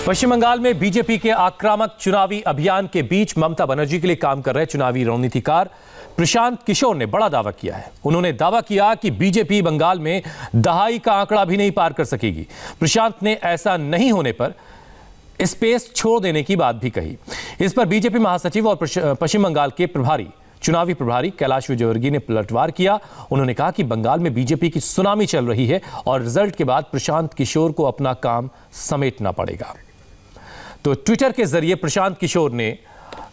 पश्चिम बंगाल में बीजेपी के आक्रामक चुनावी अभियान के बीच ममता बनर्जी के लिए काम कर रहे चुनावी रणनीतिकार प्रशांत किशोर ने बड़ा दावा किया है। उन्होंने दावा किया कि बीजेपी बंगाल में दहाई का आंकड़ा भी नहीं पार कर सकेगी। प्रशांत ने ऐसा नहीं होने पर स्पेस छोड़ देने की बात भी कही। इस पर बीजेपी महासचिव और पश्चिम बंगाल के चुनावी प्रभारी कैलाश विजयवर्गीय ने पलटवार किया। उन्होंने कहा कि बंगाल में बीजेपी की सुनामी चल रही है और रिजल्ट के बाद प्रशांत किशोर को अपना काम समेटना पड़ेगा। तो ट्विटर के जरिए प्रशांत किशोर ने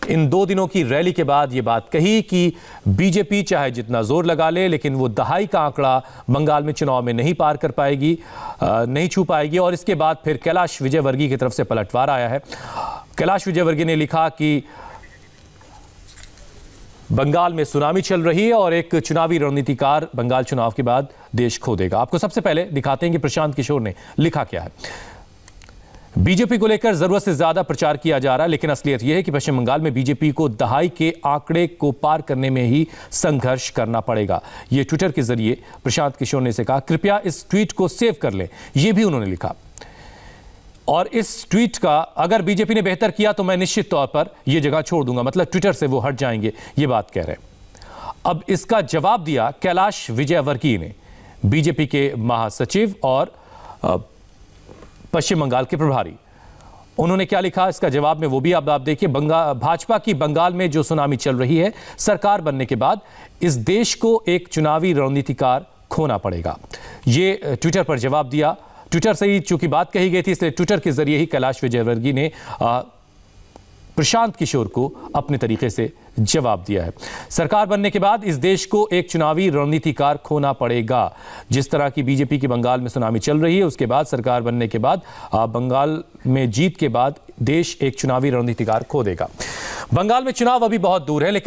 इन 2 दिनों की रैली के बाद यह बात कही कि बीजेपी चाहे जितना जोर लगा ले, लेकिन वो दहाई का आंकड़ा बंगाल में चुनाव में नहीं पार कर पाएगी, नहीं छू पाएगी। और इसके बाद फिर कैलाश विजयवर्गीय की तरफ से पलटवार आया है। कैलाश विजयवर्गीय ने लिखा कि बंगाल में सुनामी चल रही है और एक चुनावी रणनीतिकार बंगाल चुनाव के बाद देश खो देगा। आपको सबसे पहले दिखाते हैं कि प्रशांत किशोर ने लिखा क्या है। बीजेपी को लेकर जरूरत से ज्यादा प्रचार किया जा रहा है, लेकिन असलियत यह है कि पश्चिम बंगाल में बीजेपी को दहाई के आंकड़े को पार करने में ही संघर्ष करना पड़ेगा। यह ट्विटर के जरिए प्रशांत किशोर ने कहा। कृपया इस ट्वीट को सेव कर लें, यह भी उन्होंने लिखा। और इस ट्वीट का अगर बीजेपी ने बेहतर किया तो मैं निश्चित तौर पर यह जगह छोड़ दूंगा, मतलब ट्विटर से वो हट जाएंगे, ये बात कह रहे हैं। अब इसका जवाब दिया कैलाश विजयवर्गीय ने, बीजेपी के महासचिव और पश्चिम बंगाल के प्रभारी। उन्होंने क्या लिखा इसका जवाब में, वो भी आप देखिए। भाजपा की बंगाल में जो सुनामी चल रही है, सरकार बनने के बाद इस देश को एक चुनावी रणनीतिकार खोना पड़ेगा। ये ट्विटर पर जवाब दिया। ट्विटर से ही चूंकि बात कही गई थी, इसलिए ट्विटर के जरिए ही कैलाश विजयवर्गीय ने प्रशांत किशोर को अपने तरीके से जवाब दिया है। सरकार बनने के बाद इस देश को एक चुनावी रणनीतिकार खोना पड़ेगा। जिस तरह की बीजेपी की बंगाल में सुनामी चल रही है, उसके बाद सरकार बनने के बाद बंगाल में जीत के बाद देश एक चुनावी रणनीतिकार खो देगा। बंगाल में चुनाव अभी बहुत दूर है, लेकिन